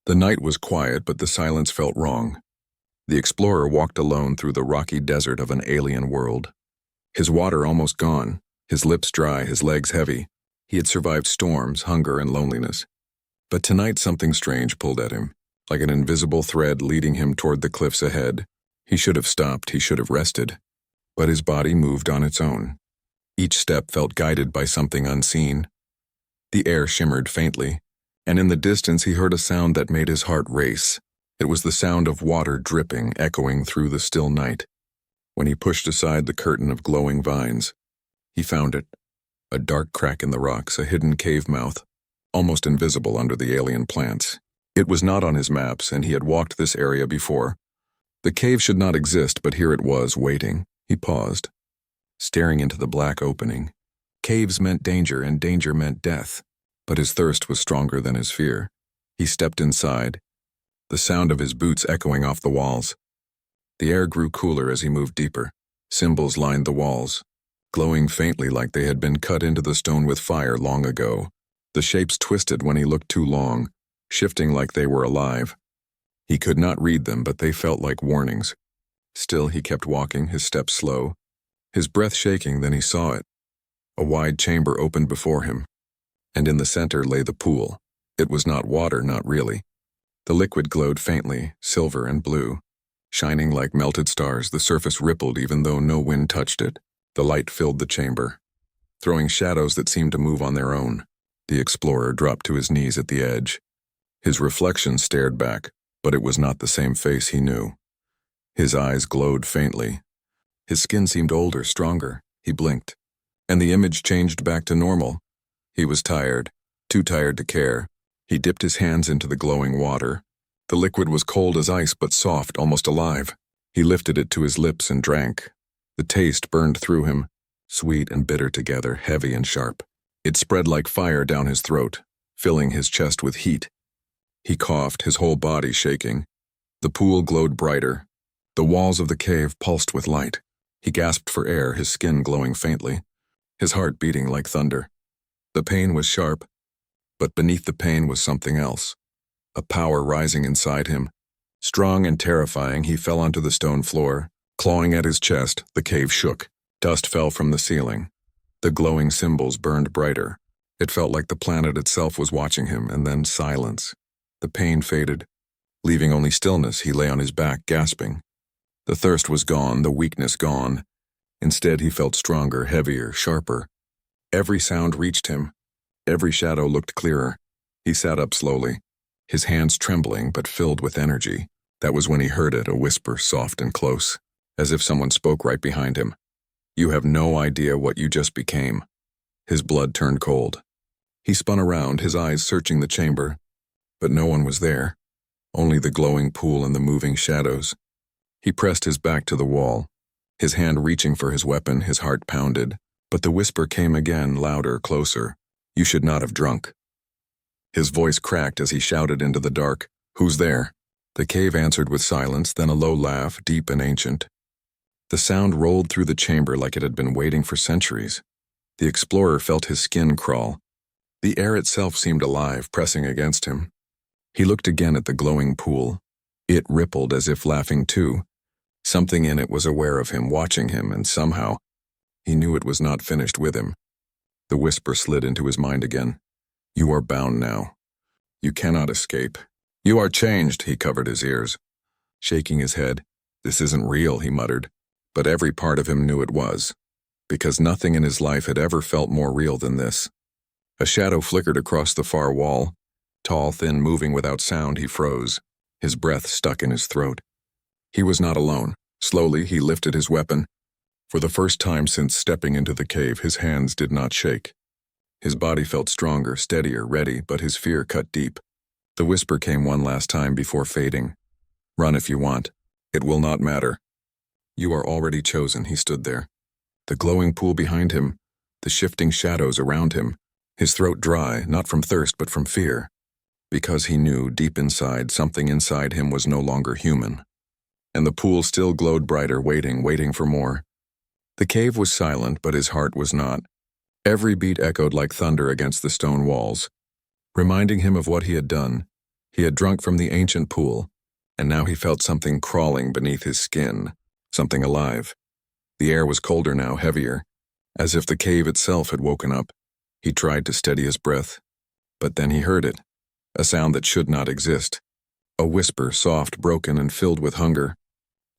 The night was quiet, but the silence felt wrong. The explorer walked alone through the rocky desert of an alien world. His water almost gone, his lips dry, his legs heavy. He had survived storms, hunger, and loneliness. But tonight something strange pulled at him, like an invisible thread leading him toward the cliffs ahead. He should have stopped, he should have rested. But his body moved on its own. Each step felt guided by something unseen. The air shimmered faintly, and in the distance he heard a sound that made his heart race. It was the sound of water dripping, echoing through the still night. When he pushed aside the curtain of glowing vines, he found it. A dark crack in the rocks, a hidden cave mouth, almost invisible under the alien plants. It was not on his maps, and he had walked this area before. The cave should not exist, but here it was, waiting. He paused, staring into the black opening. Caves meant danger, and danger meant death. But his thirst was stronger than his fear. He stepped inside, the sound of his boots echoing off the walls. The air grew cooler as he moved deeper. Symbols lined the walls, glowing faintly like they had been cut into the stone with fire long ago. The shapes twisted when he looked too long, shifting like they were alive. He could not read them, but they felt like warnings. Still, he kept walking, his steps slow, his breath shaking. Then he saw it. A wide chamber opened before him, and in the center lay the pool. It was not water, not really. The liquid glowed faintly, silver and blue. Shining like melted stars, the surface rippled even though no wind touched it. The light filled the chamber, throwing shadows that seemed to move on their own. The explorer dropped to his knees at the edge. His reflection stared back, but it was not the same face he knew. His eyes glowed faintly. His skin seemed older, stronger. He blinked, and the image changed back to normal. He was tired, too tired to care. He dipped his hands into the glowing water. The liquid was cold as ice, but soft, almost alive. He lifted it to his lips and drank. The taste burned through him, sweet and bitter together, heavy and sharp. It spread like fire down his throat, filling his chest with heat. He coughed, his whole body shaking. The pool glowed brighter. The walls of the cave pulsed with light. He gasped for air, his skin glowing faintly, his heart beating like thunder. The pain was sharp, but beneath the pain was something else. A power rising inside him. Strong and terrifying, he fell onto the stone floor. Clawing at his chest, the cave shook. Dust fell from the ceiling. The glowing symbols burned brighter. It felt like the planet itself was watching him, and then silence. The pain faded. Leaving only stillness, he lay on his back, gasping. The thirst was gone, the weakness gone. Instead, he felt stronger, heavier, sharper. Every sound reached him. Every shadow looked clearer. He sat up slowly, his hands trembling but filled with energy. That was when he heard it, a whisper, soft and close, as if someone spoke right behind him. "You have no idea what you just became." His blood turned cold. He spun around, his eyes searching the chamber, but no one was there, only the glowing pool and the moving shadows. He pressed his back to the wall, his hand reaching for his weapon, his heart pounded. But the whisper came again, louder, closer. "You should not have drunk." His voice cracked as he shouted into the dark, "Who's there?" The cave answered with silence, then a low laugh, deep and ancient. The sound rolled through the chamber like it had been waiting for centuries. The explorer felt his skin crawl. The air itself seemed alive, pressing against him. He looked again at the glowing pool. It rippled as if laughing too. Something in it was aware of him, watching him, and somehow, he knew it was not finished with him. The whisper slid into his mind again. "You are bound now. You cannot escape. You are changed." He covered his ears, shaking his head. "This isn't real," he muttered. But every part of him knew it was, because nothing in his life had ever felt more real than this. A shadow flickered across the far wall. Tall, thin, moving without sound, he froze, his breath stuck in his throat. He was not alone. Slowly, he lifted his weapon. For the first time since stepping into the cave, his hands did not shake. His body felt stronger, steadier, ready, but his fear cut deep. The whisper came one last time before fading. "Run if you want. It will not matter. You are already chosen." He stood there, the glowing pool behind him, the shifting shadows around him, his throat dry, not from thirst but from fear, because he knew, deep inside, something inside him was no longer human. And the pool still glowed brighter, waiting for more. The cave was silent, but his heart was not. Every beat echoed like thunder against the stone walls, reminding him of what he had done. He had drunk from the ancient pool, and now he felt something crawling beneath his skin, something alive. The air was colder now, heavier, as if the cave itself had woken up. He tried to steady his breath, but then he heard it, a sound that should not exist. A whisper, soft, broken, and filled with hunger.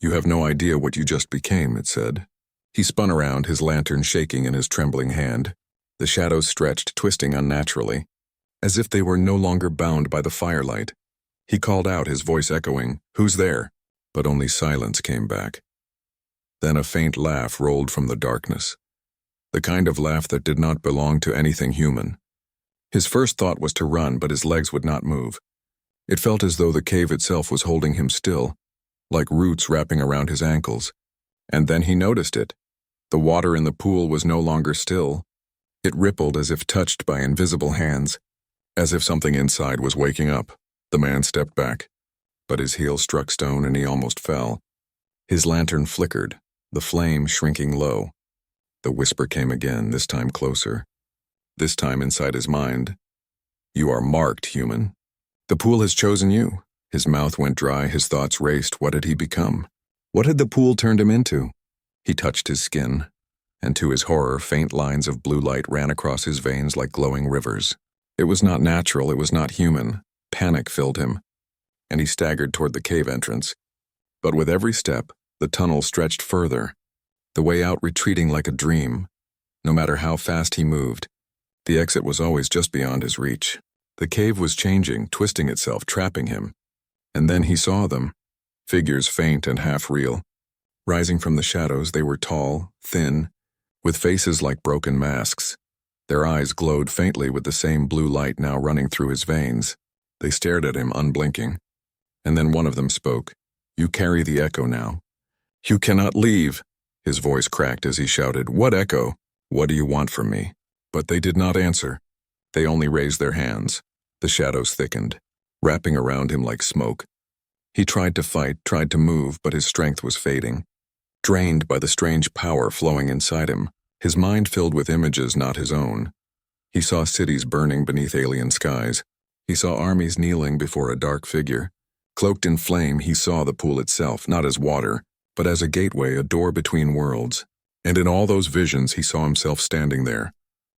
"You have no idea what you just became," it said. He spun around, his lantern shaking in his trembling hand. The shadows stretched, twisting unnaturally, as if they were no longer bound by the firelight. He called out, his voice echoing, "Who's there?" But only silence came back. Then a faint laugh rolled from the darkness, the kind of laugh that did not belong to anything human. His first thought was to run, but his legs would not move. It felt as though the cave itself was holding him still, like roots wrapping around his ankles. And then he noticed it. The water in the pool was no longer still. It rippled as if touched by invisible hands, as if something inside was waking up. The man stepped back, but his heel struck stone and he almost fell. His lantern flickered, the flame shrinking low. The whisper came again, this time closer. This time inside his mind. "You are marked, human. The pool has chosen you." His mouth went dry, his thoughts raced. What had he become? What had the pool turned him into? He touched his skin, and to his horror, faint lines of blue light ran across his veins like glowing rivers. It was not natural, it was not human. Panic filled him, and he staggered toward the cave entrance. But with every step, the tunnel stretched further, the way out retreating like a dream. No matter how fast he moved, the exit was always just beyond his reach. The cave was changing, twisting itself, trapping him. And then he saw them, figures faint and half-real. Rising from the shadows, they were tall, thin, with faces like broken masks. Their eyes glowed faintly with the same blue light now running through his veins. They stared at him, unblinking. And then one of them spoke. "You carry the echo now. You cannot leave." His voice cracked as he shouted, "What echo? What do you want from me?" But they did not answer. They only raised their hands. The shadows thickened, wrapping around him like smoke. He tried to fight, tried to move, but his strength was fading. Drained by the strange power flowing inside him, his mind filled with images not his own. He saw cities burning beneath alien skies. He saw armies kneeling before a dark figure. Cloaked in flame, he saw the pool itself, not as water, but as a gateway, a door between worlds. And in all those visions, he saw himself standing there,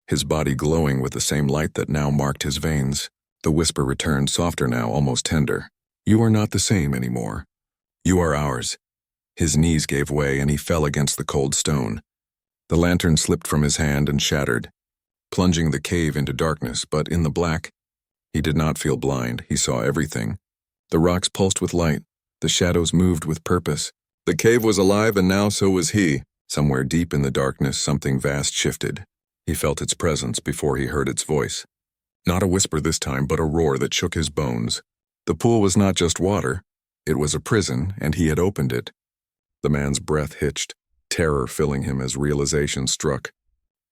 his body glowing with the same light that now marked his veins. The whisper returned, softer now, almost tender. "You are not the same anymore. You are ours." His knees gave way and he fell against the cold stone. The lantern slipped from his hand and shattered, plunging the cave into darkness, but in the black, he did not feel blind. He saw everything. The rocks pulsed with light. The shadows moved with purpose. The cave was alive, and now so was he. Somewhere deep in the darkness, something vast shifted. He felt its presence before he heard its voice. Not a whisper this time, but a roar that shook his bones. The pool was not just water. It was a prison, and he had opened it. The man's breath hitched, terror filling him as realization struck.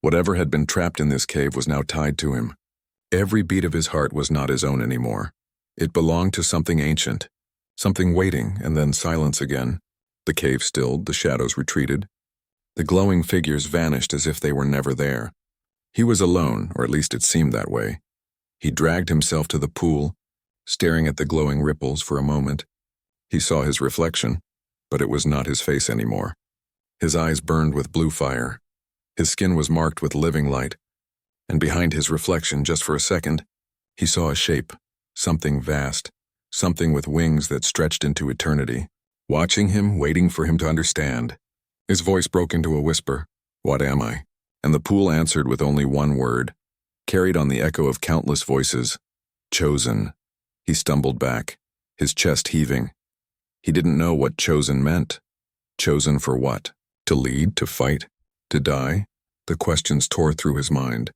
Whatever had been trapped in this cave was now tied to him. Every beat of his heart was not his own anymore. It belonged to something ancient, something waiting, and then silence again. The cave stilled, the shadows retreated. The glowing figures vanished as if they were never there. He was alone, or at least it seemed that way. He dragged himself to the pool, staring at the glowing ripples for a moment. He saw his reflection, but it was not his face anymore. His eyes burned with blue fire. His skin was marked with living light. And behind his reflection, just for a second, he saw a shape, something vast, something with wings that stretched into eternity, watching him, waiting for him to understand. His voice broke into a whisper, "What am I?" And the pool answered with only one word, carried on the echo of countless voices, "Chosen." He stumbled back, his chest heaving. He didn't know what chosen meant. Chosen for what? To lead, to fight, to die? The questions tore through his mind.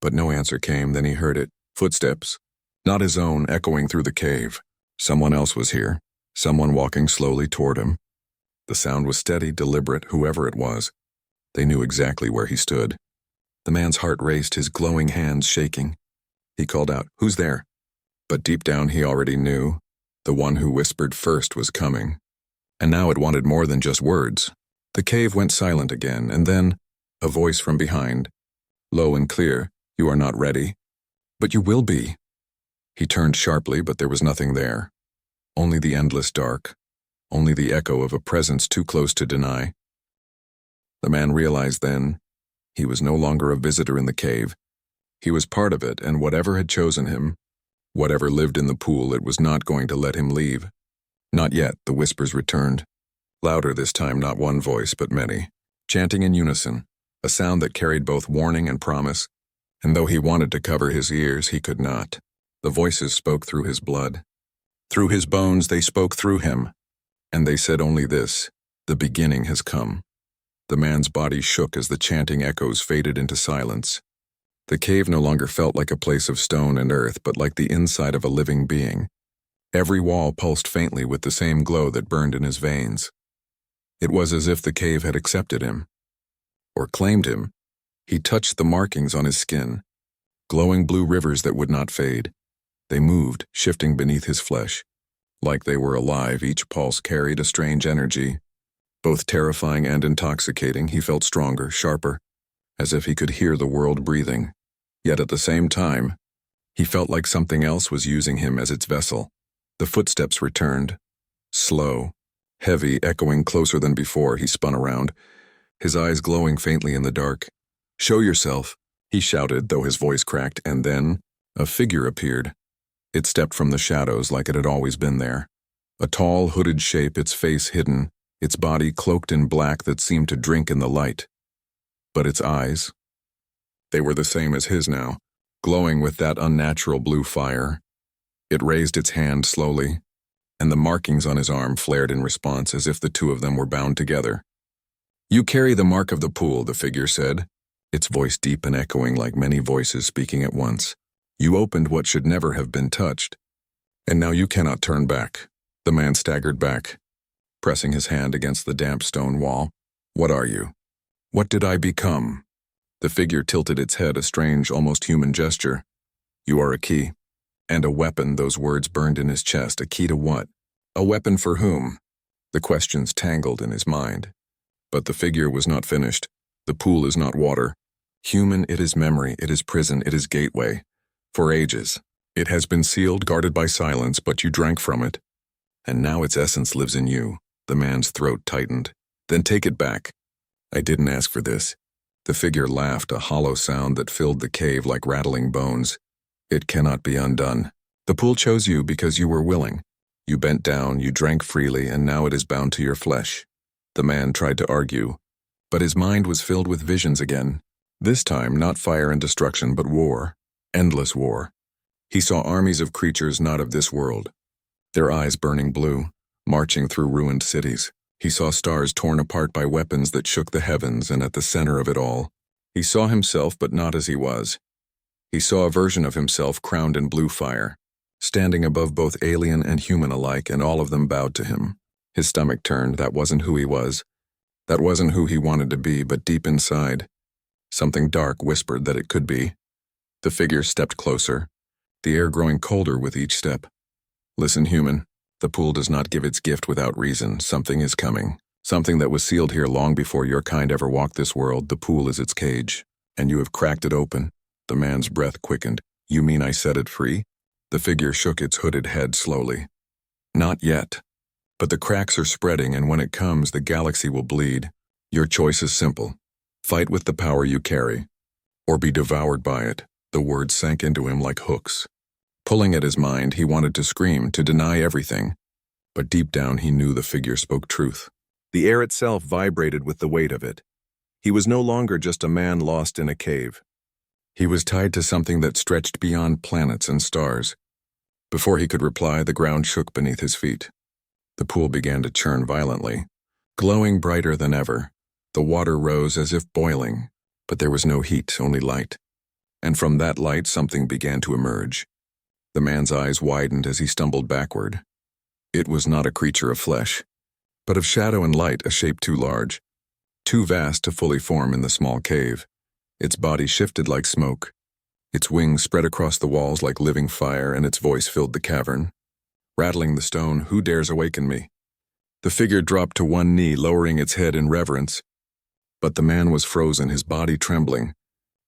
But no answer came. Then he heard it. Footsteps. Not his own, echoing through the cave. Someone else was here. Someone walking slowly toward him. The sound was steady, deliberate, whoever it was. They knew exactly where he stood. The man's heart raced, his glowing hands shaking. He called out, "Who's there?" But deep down he already knew. The one who whispered first was coming. And now it wanted more than just words. The cave went silent again, and then a voice from behind, low and clear, "You are not ready." "But you will be." He turned sharply, but there was nothing there. Only the endless dark. Only the echo of a presence too close to deny. The man realized then he was no longer a visitor in the cave. He was part of it, and whatever had chosen him, whatever lived in the pool, it was not going to let him leave. Not yet, the whispers returned. Louder this time, not one voice, but many, chanting in unison, a sound that carried both warning and promise, and though he wanted to cover his ears, he could not. The voices spoke through his blood. Through his bones, they spoke through him, and they said only this: the beginning has come. The man's body shook as the chanting echoes faded into silence. The cave no longer felt like a place of stone and earth, but like the inside of a living being. Every wall pulsed faintly with the same glow that burned in his veins. It was as if the cave had accepted him, or claimed him. He touched the markings on his skin, glowing blue rivers that would not fade. They moved, shifting beneath his flesh. Like they were alive, each pulse carried a strange energy. Both terrifying and intoxicating, he felt stronger, sharper, as if he could hear the world breathing. Yet at the same time, he felt like something else was using him as its vessel. The footsteps returned. Slow, heavy, echoing closer than before. He spun around, his eyes glowing faintly in the dark. "Show yourself," he shouted, though his voice cracked, and then a figure appeared. It stepped from the shadows like it had always been there. A tall, hooded shape, its face hidden, its body cloaked in black that seemed to drink in the light. But its eyes, they were the same as his now, glowing with that unnatural blue fire. It raised its hand slowly, and the markings on his arm flared in response, as if the two of them were bound together. "You carry the mark of the pool," the figure said, its voice deep and echoing like many voices speaking at once. "You opened what should never have been touched, and now you cannot turn back." The man staggered back, pressing his hand against the damp stone wall. "What are you? What did I become?" The figure tilted its head, a strange, almost human gesture. "You are a key. And a weapon," those words burned in his chest. A key to what? A weapon for whom? The questions tangled in his mind. But the figure was not finished. "The pool is not water. Human, it is memory, it is prison, it is gateway. For ages, it has been sealed, guarded by silence, but you drank from it. And now its essence lives in you." The man's throat tightened. "Then take it back." "I didn't ask for this." The figure laughed, a hollow sound that filled the cave like rattling bones. "It cannot be undone. The pool chose you because you were willing. You bent down, you drank freely, and now it is bound to your flesh." The man tried to argue, but his mind was filled with visions again. This time, not fire and destruction, but war. Endless war. He saw armies of creatures not of this world, their eyes burning blue, marching through ruined cities. He saw stars torn apart by weapons that shook the heavens, and at the center of it all, he saw himself, but not as he was. He saw a version of himself crowned in blue fire, standing above both alien and human alike, and all of them bowed to him. His stomach turned. That wasn't who he was. That wasn't who he wanted to be, but deep inside, something dark whispered that it could be. The figure stepped closer, the air growing colder with each step. "Listen, human. The pool does not give its gift without reason. Something is coming. Something that was sealed here long before your kind ever walked this world. The pool is its cage, and you have cracked it open." The man's breath quickened. "You mean I set it free?" The figure shook its hooded head slowly. "Not yet. But the cracks are spreading, and when it comes, the galaxy will bleed. Your choice is simple. Fight with the power you carry, or be devoured by it." The words sank into him like hooks. Pulling at his mind, he wanted to scream, to deny everything. But deep down he knew the figure spoke truth. The air itself vibrated with the weight of it. He was no longer just a man lost in a cave. He was tied to something that stretched beyond planets and stars. Before he could reply, the ground shook beneath his feet. The pool began to churn violently, glowing brighter than ever. The water rose as if boiling, but there was no heat, only light. And from that light, something began to emerge. The man's eyes widened as he stumbled backward. It was not a creature of flesh, but of shadow and light, a shape too large, too vast to fully form in the small cave. Its body shifted like smoke. Its wings spread across the walls like living fire, and its voice filled the cavern, rattling the stone. "Who dares awaken me?" The figure dropped to one knee, lowering its head in reverence. But the man was frozen, his body trembling.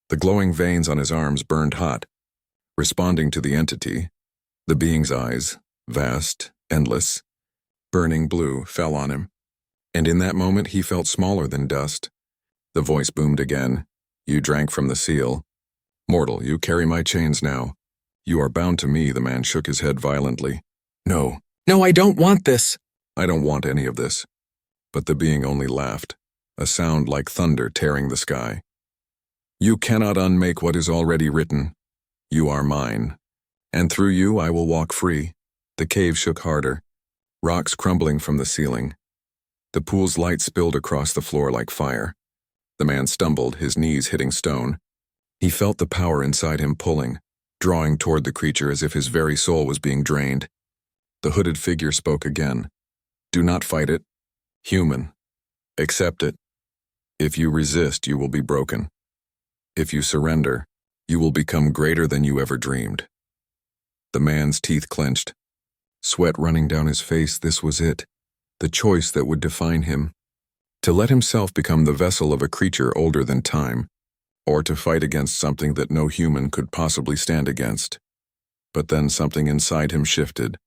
The glowing veins on his arms burned hot. Responding to the entity, The being's eyes, vast, endless, burning blue, fell on him, and in that moment he felt smaller than dust. The voice boomed again. You drank from the seal. Mortal, you carry my chains now. You are bound to me. The man shook his head violently. No. No, I don't want this. I don't want any of this. But the being only laughed, a sound like thunder tearing the sky. You cannot unmake what is already written. You are mine, and through you I will walk free. The cave shook harder, rocks crumbling from the ceiling. The pool's light spilled across the floor like fire. The man stumbled, his knees hitting stone. He felt the power inside him pulling, drawing toward the creature as if his very soul was being drained. The hooded figure spoke again. Do not fight it. Human. Accept it. If you resist, you will be broken. If you surrender, you will become greater than you ever dreamed. The man's teeth clenched, sweat running down his face. This was it, the choice that would define him. To let himself become the vessel of a creature older than time, or to fight against something that no human could possibly stand against. But then something inside him shifted.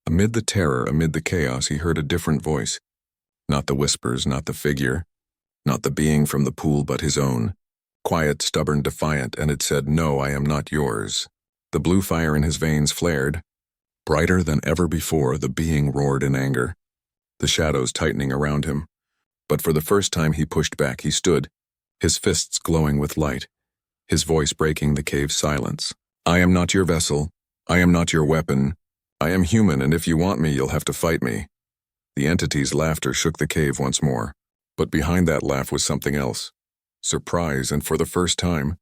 Amid the terror, amid the chaos, he heard a different voice. Not the whispers, not the figure, not the being from the pool, but his own. Quiet, stubborn, defiant, and it said, No, I am not yours. The blue fire in his veins flared. Brighter than ever before, the being roared in anger, the shadows tightening around him. But for the first time he pushed back. He stood, his fists glowing with light, his voice breaking the cave's silence. I am not your vessel. I am not your weapon. I am human, and if you want me, you'll have to fight me. The entity's laughter shook the cave once more, but behind that laugh was something else. Surprise, and for the first time,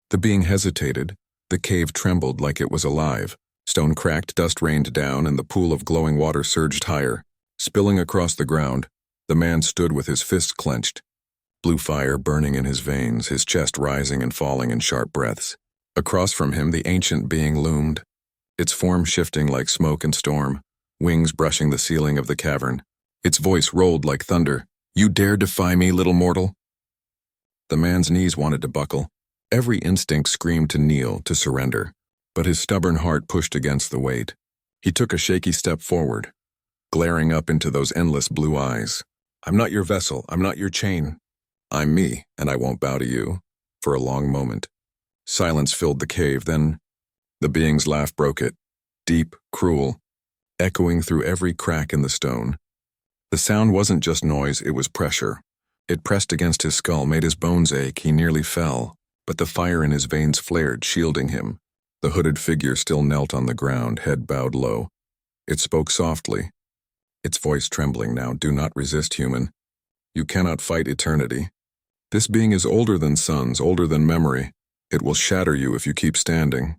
the being hesitated. The cave trembled like it was alive. Stone cracked, dust rained down, and the pool of glowing water surged higher, spilling across the ground. The man stood with his fists clenched, blue fire burning in his veins, his chest rising and falling in sharp breaths. Across from him, the ancient being loomed, its form shifting like smoke and storm, wings brushing the ceiling of the cavern. Its voice rolled like thunder. You dare defy me, little mortal? The man's knees wanted to buckle. Every instinct screamed to kneel, to surrender. But his stubborn heart pushed against the weight. He took a shaky step forward, glaring up into those endless blue eyes. I'm not your vessel. I'm not your chain. I'm me, and I won't bow to you. For a long moment, silence filled the cave. Then the being's laugh broke it, deep, cruel, echoing through every crack in the stone. The sound wasn't just noise, it was pressure. It pressed against his skull, made his bones ache. He nearly fell, but the fire in his veins flared, shielding him. The hooded figure still knelt on the ground, head bowed low. It spoke softly, its voice trembling now. Do not resist, human. You cannot fight eternity. This being is older than suns, older than memory. It will shatter you if you keep standing.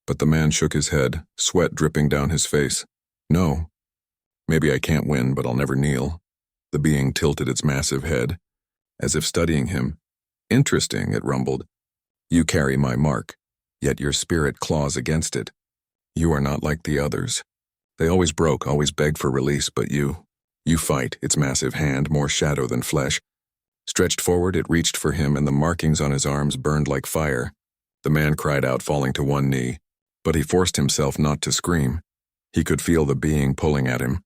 But the man shook his head, sweat dripping down his face. No. Maybe I can't win, but I'll never kneel. The being tilted its massive head, as if studying him. Interesting, it rumbled. You carry my mark, yet your spirit claws against it. You are not like the others. They always broke, always begged for release, but you fight. Its massive hand, more shadow than flesh. Stretched forward, it reached for him, and the markings on his arms burned like fire. The man cried out, falling to one knee, but he forced himself not to scream. He could feel the being pulling at him,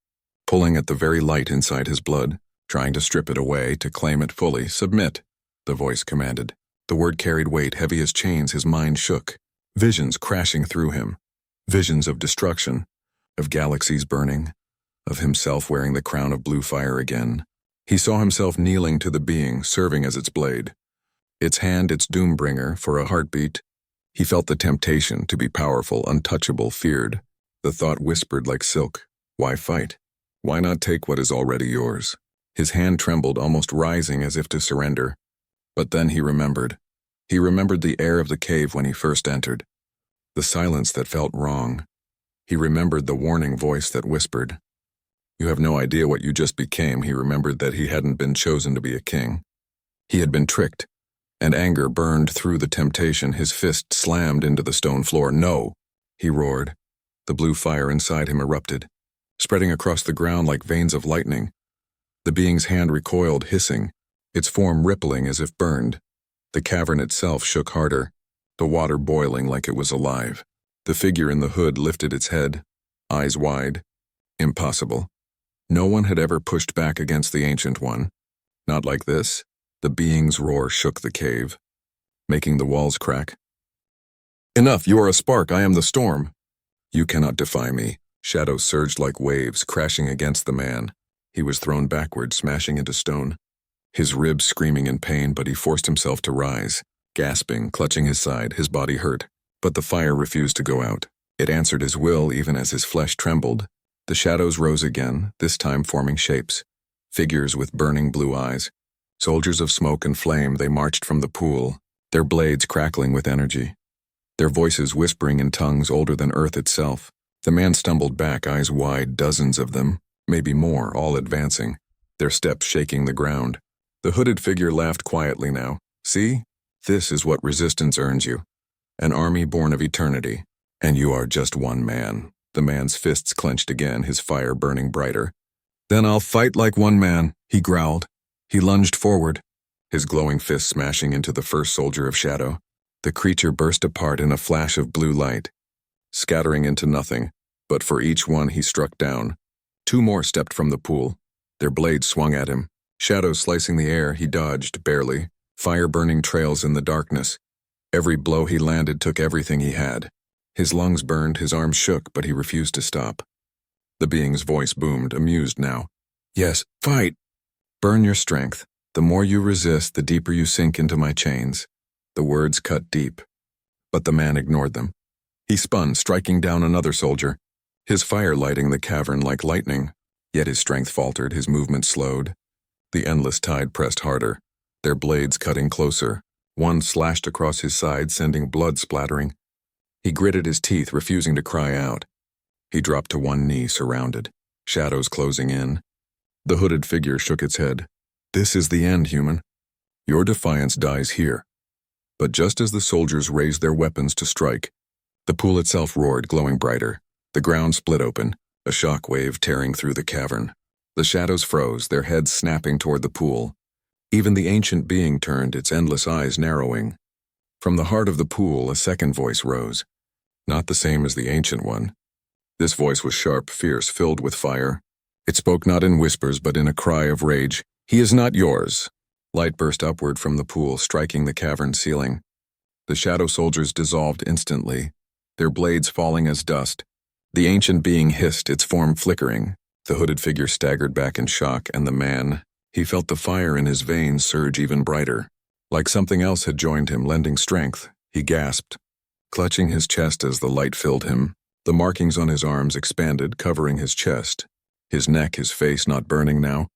pulling at the very light inside his blood, trying to strip it away, to claim it fully. Submit, the voice commanded. The word carried weight, heavy as chains. His mind shook. Visions crashing through him. Visions of destruction, of galaxies burning, of himself wearing the crown of blue fire again. He saw himself kneeling to the being, serving as its blade. Its hand, its doom-bringer, for a heartbeat. He felt the temptation to be powerful, untouchable, feared. The thought whispered like silk. Why fight? Why not take what is already yours? His hand trembled, almost rising as if to surrender. But then he remembered. He remembered the air of the cave when he first entered. The silence that felt wrong. He remembered the warning voice that whispered. You have no idea what you just became. He remembered that he hadn't been chosen to be a king. He had been tricked, and anger burned through the temptation. His fist slammed into the stone floor. No, he roared. The blue fire inside him erupted, spreading across the ground like veins of lightning. The being's hand recoiled, hissing, its form rippling as if burned. The cavern itself shook harder, the water boiling like it was alive. The figure in the hood lifted its head, eyes wide. Impossible. No one had ever pushed back against the Ancient One. Not like this. The being's roar shook the cave, making the walls crack. Enough, you are a spark, I am the storm. You cannot defy me. Shadows surged like waves, crashing against the man. He was thrown backward, smashing into stone. His ribs screaming in pain, but he forced himself to rise. Gasping, clutching his side, his body hurt. But the fire refused to go out. It answered his will even as his flesh trembled. The shadows rose again, this time forming shapes. Figures with burning blue eyes. Soldiers of smoke and flame, they marched from the pool, their blades crackling with energy. Their voices whispering in tongues older than earth itself. The man stumbled back, eyes wide, dozens of them, maybe more, all advancing, their steps shaking the ground. The hooded figure laughed quietly now. See? This is what resistance earns you. An army born of eternity. And you are just one man. The man's fists clenched again, his fire burning brighter. Then I'll fight like one man, he growled. He lunged forward, his glowing fist smashing into the first soldier of shadow. The creature burst apart in a flash of blue light, scattering into nothing, but for each one he struck down. Two more stepped from the pool. Their blades swung at him. Shadows slicing the air, he dodged, barely. Fire burning trails in the darkness. Every blow he landed took everything he had. His lungs burned, his arms shook, but he refused to stop. The being's voice boomed, amused now. Yes, fight! Burn your strength. The more you resist, the deeper you sink into my chains. The words cut deep. But the man ignored them. He spun, striking down another soldier, his fire lighting the cavern like lightning. Yet his strength faltered, his movement slowed. The endless tide pressed harder, their blades cutting closer. One slashed across his side, sending blood splattering. He gritted his teeth, refusing to cry out. He dropped to one knee, surrounded, shadows closing in. The hooded figure shook its head. This is the end, human. Your defiance dies here. But just as the soldiers raised their weapons to strike, the pool itself roared, glowing brighter. The ground split open, a shock wave tearing through the cavern. The shadows froze, their heads snapping toward the pool. Even the ancient being turned, its endless eyes narrowing. From the heart of the pool, a second voice rose. Not the same as the ancient one. This voice was sharp, fierce, filled with fire. It spoke not in whispers, but in a cry of rage. He is not yours. Light burst upward from the pool, striking the cavern ceiling. The shadow soldiers dissolved instantly, their blades falling as dust. The ancient being hissed, its form flickering. The hooded figure staggered back in shock, and the man, he felt the fire in his veins surge even brighter. Like something else had joined him, lending strength. He gasped, clutching his chest as the light filled him. The markings on his arms expanded, covering his chest. His neck, his face not burning now,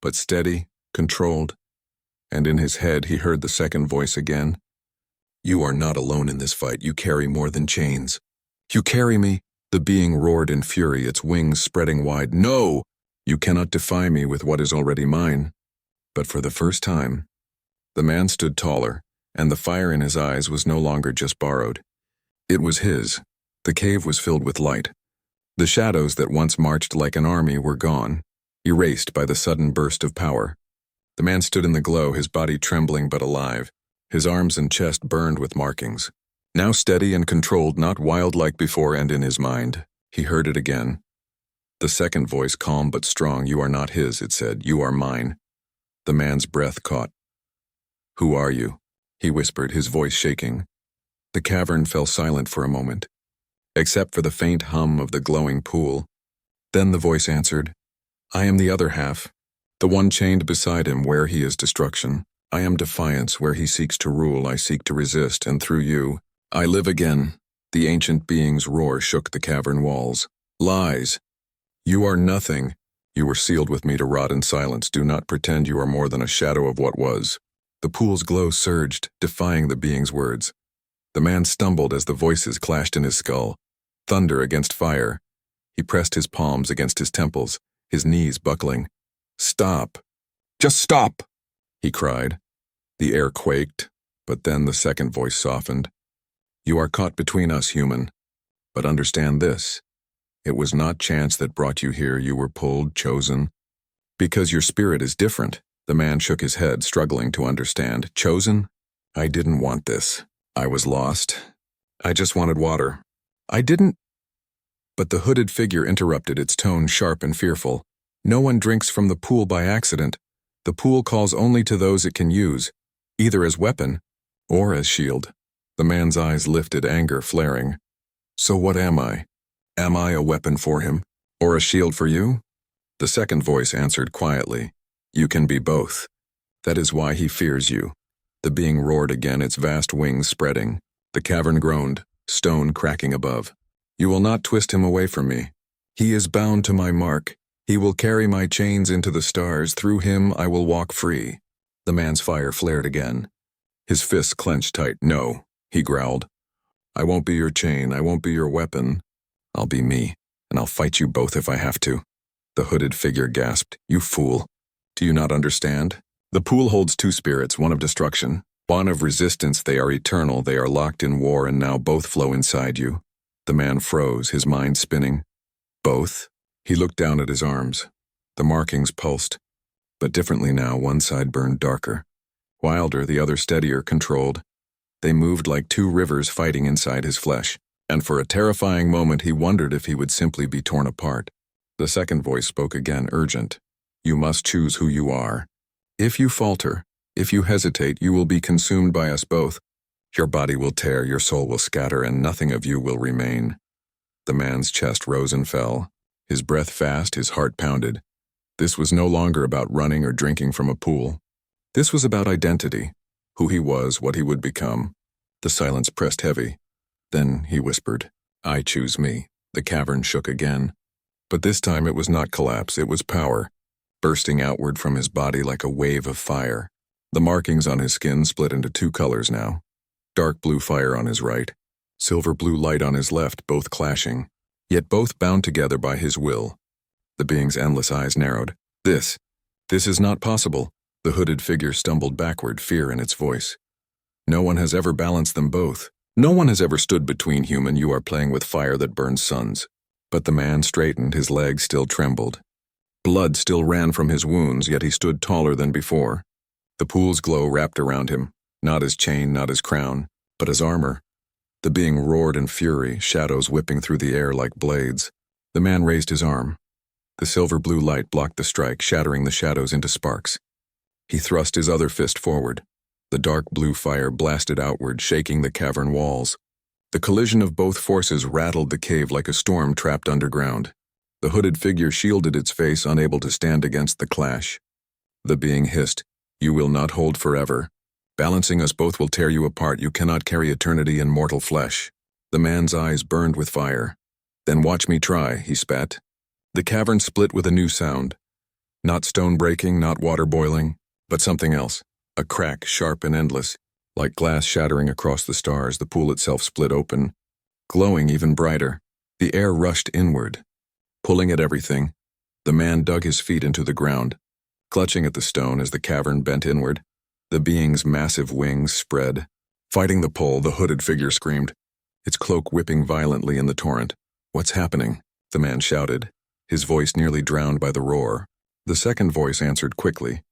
but steady, controlled. And in his head he heard the second voice again. You are not alone in this fight. You carry more than chains. You carry me. The being roared in fury, its wings spreading wide. No! You cannot defy me with what is already mine. But for the first time, the man stood taller, and the fire in his eyes was no longer just borrowed. It was his. The cave was filled with light. The shadows that once marched like an army were gone, erased by the sudden burst of power. The man stood in the glow, his body trembling but alive. His arms and chest burned with markings. Now steady and controlled, not wild like before, and in his mind, he heard it again. The second voice, calm but strong. You are not his, it said. You are mine. The man's breath caught. Who are you? He whispered, his voice shaking. The cavern fell silent for a moment, except for the faint hum of the glowing pool. Then the voice answered, I am the other half, the one chained beside him where he is destruction. I am defiance where he seeks to rule. I seek to resist, and through you, I live again. The ancient being's roar shook the cavern walls. Lies. You are nothing. You were sealed with me to rot in silence. Do not pretend you are more than a shadow of what was. The pool's glow surged, defying the being's words. The man stumbled as the voices clashed in his skull. Thunder against fire. He pressed his palms against his temples, his knees buckling. Stop. Just stop, he cried. The air quaked, but then the second voice softened. You are caught between us, human. But understand this. It was not chance that brought you here. You were pulled, chosen. Because your spirit is different. The man shook his head, struggling to understand. Chosen? I didn't want this. I was lost. I just wanted water. I didn't. But the hooded figure interrupted, its tone sharp and fearful. No one drinks from the pool by accident. The pool calls only to those it can use, either as weapon or as shield. The man's eyes lifted, anger flaring. So what am I? Am I a weapon for him, or a shield for you? The second voice answered quietly. You can be both. That is why he fears you. The being roared again, its vast wings spreading. The cavern groaned, stone cracking above. You will not twist him away from me. He is bound to my mark. He will carry my chains into the stars. Through him I will walk free. The man's fire flared again. His fists clenched tight. No, he growled. I won't be your chain. I won't be your weapon. I'll be me, and I'll fight you both if I have to. The hooded figure gasped. You fool. Do you not understand? The pool holds two spirits, one of destruction, one of resistance. They are eternal. They are locked in war, and now both flow inside you. The man froze, his mind spinning. Both? He looked down at his arms. The markings pulsed, but differently now. One side burned darker. Wilder, the other steadier, controlled. They moved like two rivers fighting inside his flesh, and for a terrifying moment he wondered if he would simply be torn apart. The second voice spoke again, urgent. You must choose who you are. If you falter, if you hesitate, you will be consumed by us both. Your body will tear, your soul will scatter, and nothing of you will remain. The man's chest rose and fell, his breath fast, his heart pounded. This was no longer about running or drinking from a pool. This was about identity, who he was, what he would become. The silence pressed heavy. Then he whispered, I choose me. The cavern shook again. But this time it was not collapse, it was power, bursting outward from his body like a wave of fire. The markings on his skin split into two colors now. Dark blue fire on his right, silver blue light on his left, both clashing, yet both bound together by his will. The being's endless eyes narrowed. This is not possible. The hooded figure stumbled backward, fear in its voice. No one has ever balanced them both. No one has ever stood between human. You are playing with fire that burns suns. But the man straightened, his legs still trembled. Blood still ran from his wounds, yet he stood taller than before. The pool's glow wrapped around him, not his chain, not his crown, but his armor. The being roared in fury, shadows whipping through the air like blades. The man raised his arm. The silver blue light blocked the strike, shattering the shadows into sparks. He thrust his other fist forward. The dark blue fire blasted outward, shaking the cavern walls. The collision of both forces rattled the cave like a storm trapped underground. The hooded figure shielded its face, unable to stand against the clash. The being hissed, You will not hold forever. Balancing us both will tear you apart. You cannot carry eternity in mortal flesh. The man's eyes burned with fire. Then watch me try, he spat. The cavern split with a new sound. Not stone breaking, not water boiling, but something else. A crack, sharp and endless. Like glass shattering across the stars, the pool itself split open, glowing even brighter. The air rushed inward, pulling at everything. The man dug his feet into the ground, clutching at the stone as the cavern bent inward. The being's massive wings spread. Fighting the pull, the hooded figure screamed, its cloak whipping violently in the torrent. What's happening? The man shouted, his voice nearly drowned by the roar. The second voice answered quickly.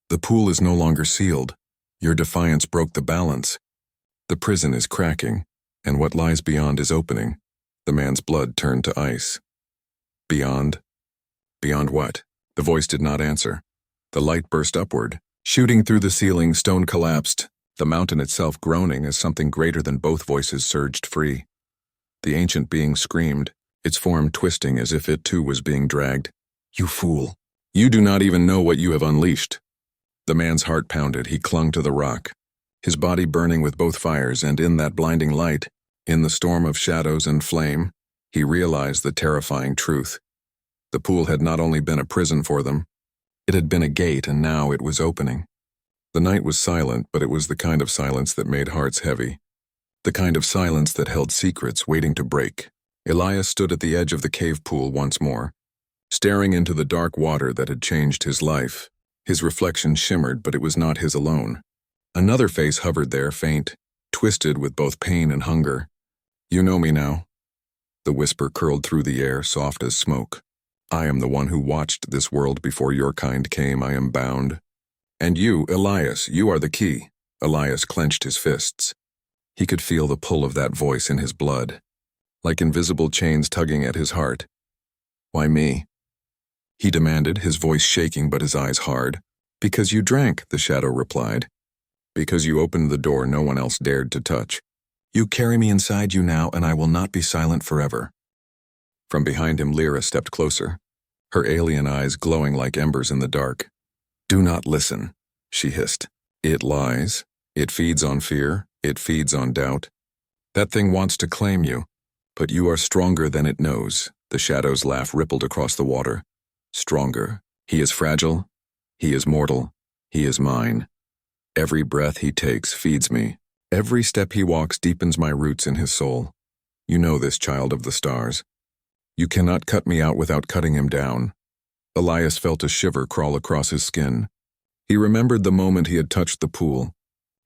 The pool is no longer sealed. Your defiance broke the balance. The prison is cracking, and what lies beyond is opening. The man's blood turned to ice. Beyond? Beyond what? The voice did not answer. The light burst upward, shooting through the ceiling. Stone collapsed, the mountain itself groaning as something greater than both voices surged free. The ancient being screamed, its form twisting as if it too was being dragged. You fool! You do not even know what you have unleashed. The man's heart pounded. He clung to the rock, his body burning with both fires, and in that blinding light, in the storm of shadows and flame, he realized the terrifying truth. The pool had not only been a prison for them, it had been a gate, and now it was opening. The night was silent, but it was the kind of silence that made hearts heavy. The kind of silence that held secrets waiting to break. Elias stood at the edge of the cave pool once more, staring into the dark water that had changed his life. His reflection shimmered, but it was not his alone. Another face hovered there, faint, twisted with both pain and hunger. You know me now. The whisper curled through the air, soft as smoke. I am the one who watched this world before your kind came. I am bound. And you, Elias, you are the key. Elias clenched his fists. He could feel the pull of that voice in his blood. like invisible chains tugging at his heart. "Why me?" he demanded, his voice shaking but his eyes hard. "Because you drank," the shadow replied. "Because you opened the door no one else dared to touch. You carry me inside you now, and I will not be silent forever." From behind him, Lyra stepped closer, her alien eyes glowing like embers in the dark. "Do not listen," she hissed. "It lies. It feeds on fear. It feeds on doubt. That thing wants to claim you, but you are stronger than it knows." The shadow's laugh rippled across the water. "Stronger. He is fragile. He is mortal. He is mine. Every breath he takes feeds me. Every step he walks deepens my roots in his soul. You know this, child of the stars. You cannot cut me out without cutting him down." Elias felt a shiver crawl across his skin. He remembered the moment he had touched the pool,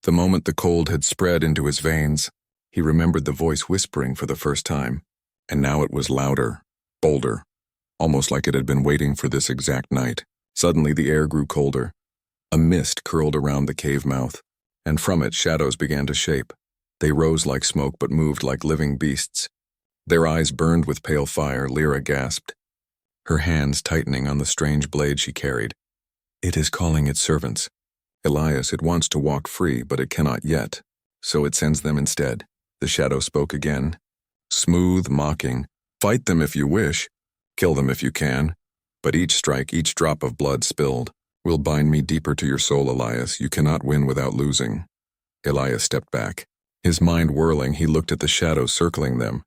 the moment the cold had spread into his veins. He remembered the voice whispering for the first time, and now it was louder, bolder, almost like it had been waiting for this exact night. Suddenly the air grew colder. A mist curled around the cave mouth, and from it shadows began to shape. They rose like smoke but moved like living beasts. Their eyes burned with pale fire. Lyra gasped, her hands tightening on the strange blade she carried. "It is calling its servants. Elias, it wants to walk free, but it cannot yet, so it sends them instead." The shadow spoke again, smooth, mocking. "Fight them if you wish. Kill them if you can. But each strike, each drop of blood spilled, will bind me deeper to your soul, Elias. You cannot win without losing." Elias stepped back. His mind whirling, he looked at the shadows circling them,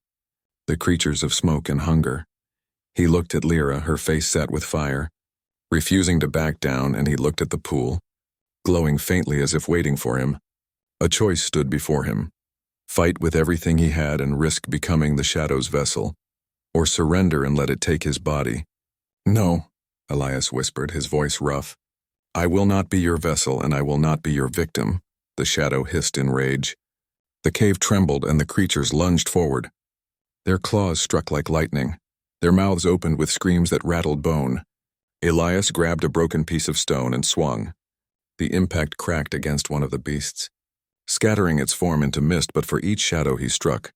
the creatures of smoke and hunger. He looked at Lyra, her face set with fire, refusing to back down, and he looked at the pool, glowing faintly as if waiting for him. A choice stood before him. Fight with everything he had and risk becoming the shadow's vessel, or surrender and let it take his body. "No," Elias whispered, his voice rough. "I will not be your vessel, and I will not be your victim," the shadow hissed in rage. The cave trembled, and the creatures lunged forward. Their claws struck like lightning. Their mouths opened with screams that rattled bone. Elias grabbed a broken piece of stone and swung. The impact cracked against one of the beasts, scattering its form into mist, but for each shadow he struck,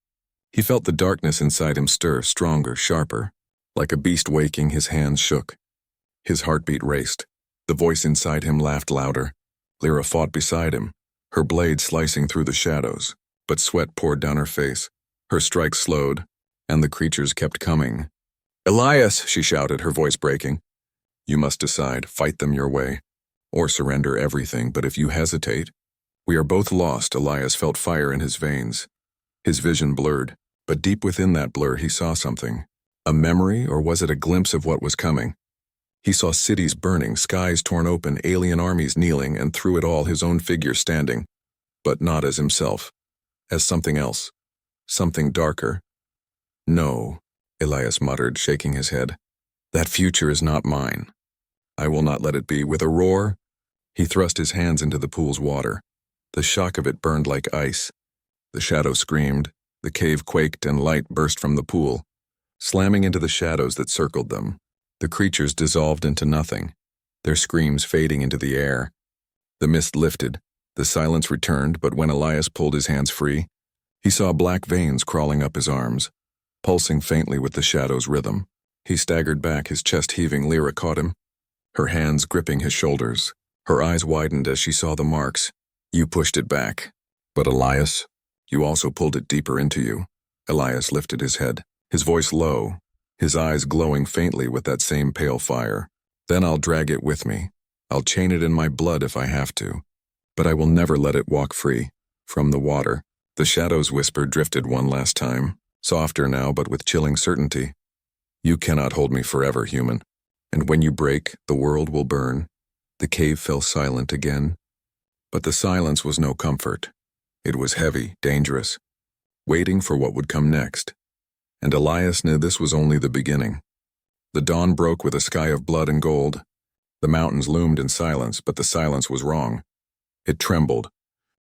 he felt the darkness inside him stir, stronger, sharper. Like a beast waking, his hands shook. His heartbeat raced. The voice inside him laughed louder. Lyra fought beside him, her blade slicing through the shadows, but sweat poured down her face. Her strikes slowed, and the creatures kept coming. "Elias," she shouted, her voice breaking. "You must decide, fight them your way, or surrender everything, but if you hesitate, we are both lost." Elias felt fire in his veins. His vision blurred, but deep within that blur he saw something. A memory, or was it a glimpse of what was coming? He saw cities burning, skies torn open, alien armies kneeling, and through it all his own figure standing, but not as himself, as something else, something darker. "No," Elias muttered, shaking his head. "That future is not mine. I will not let it be." With a roar, he thrust his hands into the pool's water. The shock of it burned like ice. The shadow screamed, the cave quaked, and light burst from the pool, slamming into the shadows that circled them. The creatures dissolved into nothing, their screams fading into the air. The mist lifted, the silence returned, but when Elias pulled his hands free, he saw black veins crawling up his arms, pulsing faintly with the shadow's rhythm. He staggered back, his chest heaving. Lyra caught him, her hands gripping his shoulders. Her eyes widened as she saw the marks. "You pushed it back. But Elias, you also pulled it deeper into you." Elias lifted his head, his voice low, his eyes glowing faintly with that same pale fire. "Then I'll drag it with me. I'll chain it in my blood if I have to. But I will never let it walk free." From the water, the shadow's whisper drifted one last time, softer now but with chilling certainty. "You cannot hold me forever, human. And when you break, the world will burn." The cave fell silent again. But the silence was no comfort. It was heavy, dangerous, waiting for what would come next. And Elias knew this was only the beginning. The dawn broke with a sky of blood and gold. The mountains loomed in silence, but the silence was wrong. It trembled.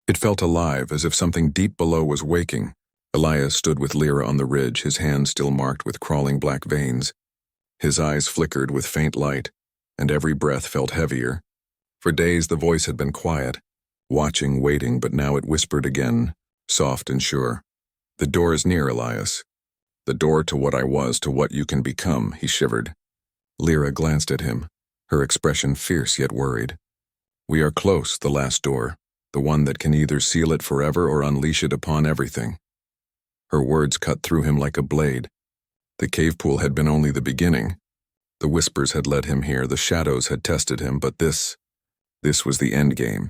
It felt alive, as if something deep below was waking. Elias stood with Lyra on the ridge, his hands still marked with crawling black veins. His eyes flickered with faint light, and every breath felt heavier. For days the voice had been quiet, watching, waiting, but now it whispered again, soft and sure. "The door is near, Elias. The door to what I was, to what you can become, he shivered. Lyra glanced at him, her expression fierce yet worried. We are close, the last door, the one that can either seal it forever or unleash it upon everything. Her words cut through him like a blade. The cave pool had been only the beginning. The whispers had led him here, the shadows had tested him, but this was the end game.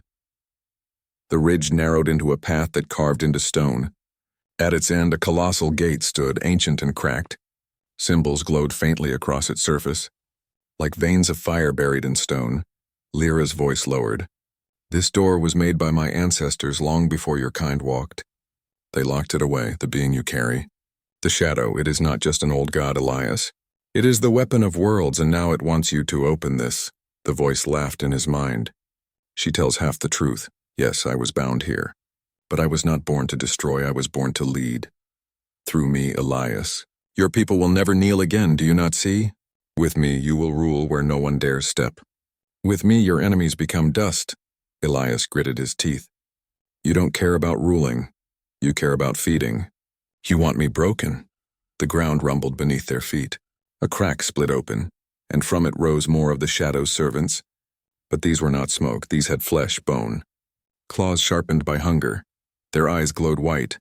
The ridge narrowed into a path that carved into stone. At its end, a colossal gate stood, ancient and cracked. Symbols glowed faintly across its surface. Like veins of fire buried in stone, Lyra's voice lowered. This door was made by my ancestors long before your kind walked. They locked it away, the being you carry. The shadow, it is not just an old god, Elias. It is the weapon of worlds, and now it wants you to open this. The voice laughed in his mind. She tells half the truth. Yes, I was bound here. But I was not born to destroy, I was born to lead. Through me, Elias. Your people will never kneel again, do you not see? With me, you will rule where no one dares step. With me, your enemies become dust. Elias gritted his teeth. You don't care about ruling. You care about feeding. You want me broken. The ground rumbled beneath their feet. A crack split open, and from it rose more of the shadow's servants. But these were not smoke, these had flesh, bone. Claws sharpened by hunger. Their eyes glowed white.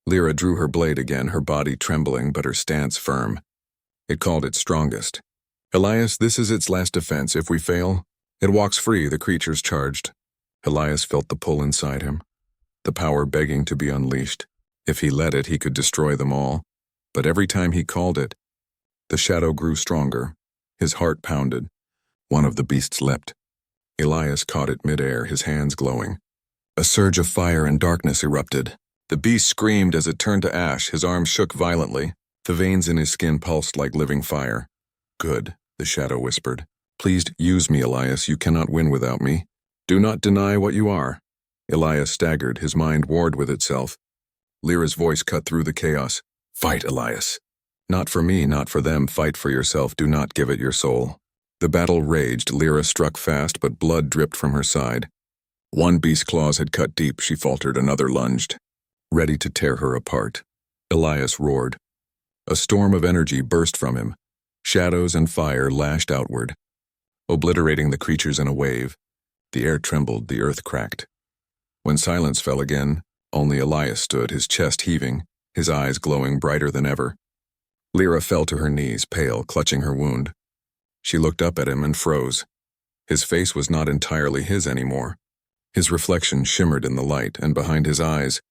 Lyra drew her blade again, her body trembling but her stance firm. It called its strongest. Elias, this is its last defense. If we fail, it walks free, the creatures charged. Elias felt the pull inside him, the power begging to be unleashed. If he let it, he could destroy them all. But every time he called it, the shadow grew stronger. His heart pounded. One of the beasts leapt. Elias caught it midair, his hands glowing. A surge of fire and darkness erupted. The beast screamed as it turned to ash, his arms shook violently. The veins in his skin pulsed like living fire. Good, the shadow whispered. Please use me, Elias, you cannot win without me. Do not deny what you are. Elias staggered, his mind warred with itself. Lyra's voice cut through the chaos. Fight, Elias. Not for me, not for them, fight for yourself, do not give it your soul. The battle raged, Lyra struck fast, but blood dripped from her side. One beast's claws had cut deep, she faltered, another lunged, ready to tear her apart. Elias roared. A storm of energy burst from him. Shadows and fire lashed outward, obliterating the creatures in a wave. The air trembled, the earth cracked. When silence fell again, only Elias stood, his chest heaving, his eyes glowing brighter than ever. Lyra fell to her knees, pale, clutching her wound. She looked up at him and froze. His face was not entirely his anymore. His reflection shimmered in the light, and behind his eyes,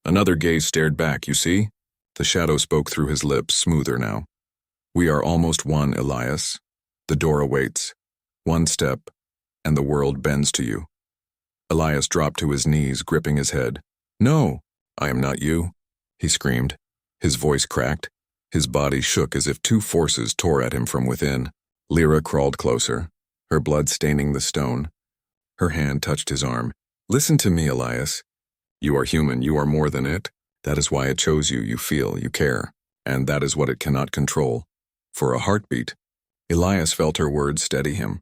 another gaze stared back, you see? The shadow spoke through his lips, smoother now. We are almost one, Elias. The door awaits. One step, and the world bends to you. Elias dropped to his knees, gripping his head. No, I am not you, he screamed. His voice cracked. His body shook as if two forces tore at him from within. Lyra crawled closer, her blood staining the stone. Her hand touched his arm. Listen to me, Elias. You are human, you are more than it. That is why it chose you, you feel, you care. And that is what it cannot control. For a heartbeat. Elias felt her words steady him.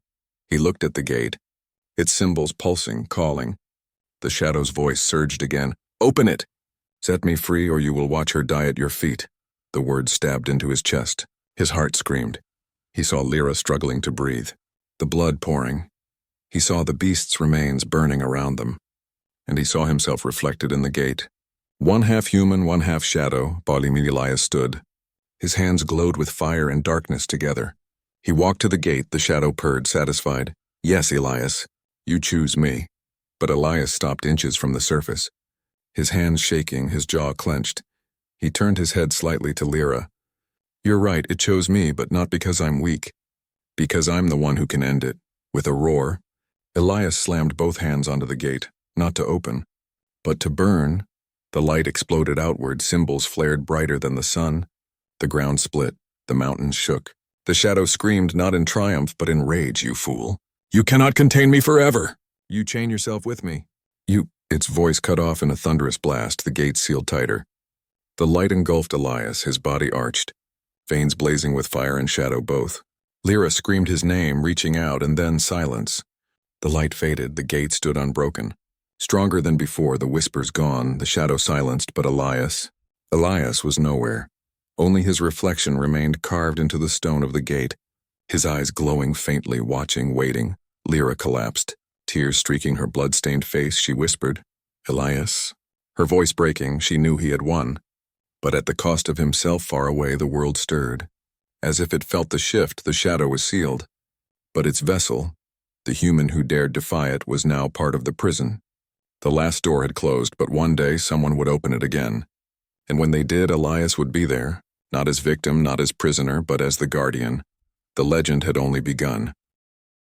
He looked at the gate, its symbols pulsing, calling. The shadow's voice surged again. Open it! Set me free or you will watch her die at your feet. The words stabbed into his chest. His heart screamed. He saw Lyra struggling to breathe, the blood pouring. He saw the beast's remains burning around them, and he saw himself reflected in the gate. One half human, one half shadow, Balimid Elias stood. His hands glowed with fire and darkness together. He walked to the gate, the shadow purred, satisfied. Yes, Elias, you choose me. But Elias stopped inches from the surface, his hands shaking, his jaw clenched. He turned his head slightly to Lyra. You're right, it chose me, but not because I'm weak. Because I'm the one who can end it. With a roar, Elias slammed both hands onto the gate, not to open, but to burn. The light exploded outward, symbols flared brighter than the sun. The ground split, the mountains shook. The shadow screamed not in triumph, but in rage, you fool. You cannot contain me forever. You chain yourself with me. Its voice cut off in a thunderous blast, the gate sealed tighter. The light engulfed Elias, his body arched, veins blazing with fire and shadow both. Lyra screamed his name, reaching out, and then silence. The light faded, the gate stood unbroken. Stronger than before, the whispers gone, the shadow silenced, but Elias was nowhere. Only his reflection remained carved into the stone of the gate, his eyes glowing faintly, watching, waiting. Lyra collapsed. Tears streaking her blood-stained face, she whispered, "Elias?" Her voice breaking, she knew he had won. But at the cost of himself far away, the world stirred. As if it felt the shift, the shadow was sealed. But its vessel, the human who dared defy it, was now part of the prison. The last door had closed, but one day someone would open it again. And when they did, Elias would be there, not as victim, not as prisoner, but as the guardian. The legend had only begun.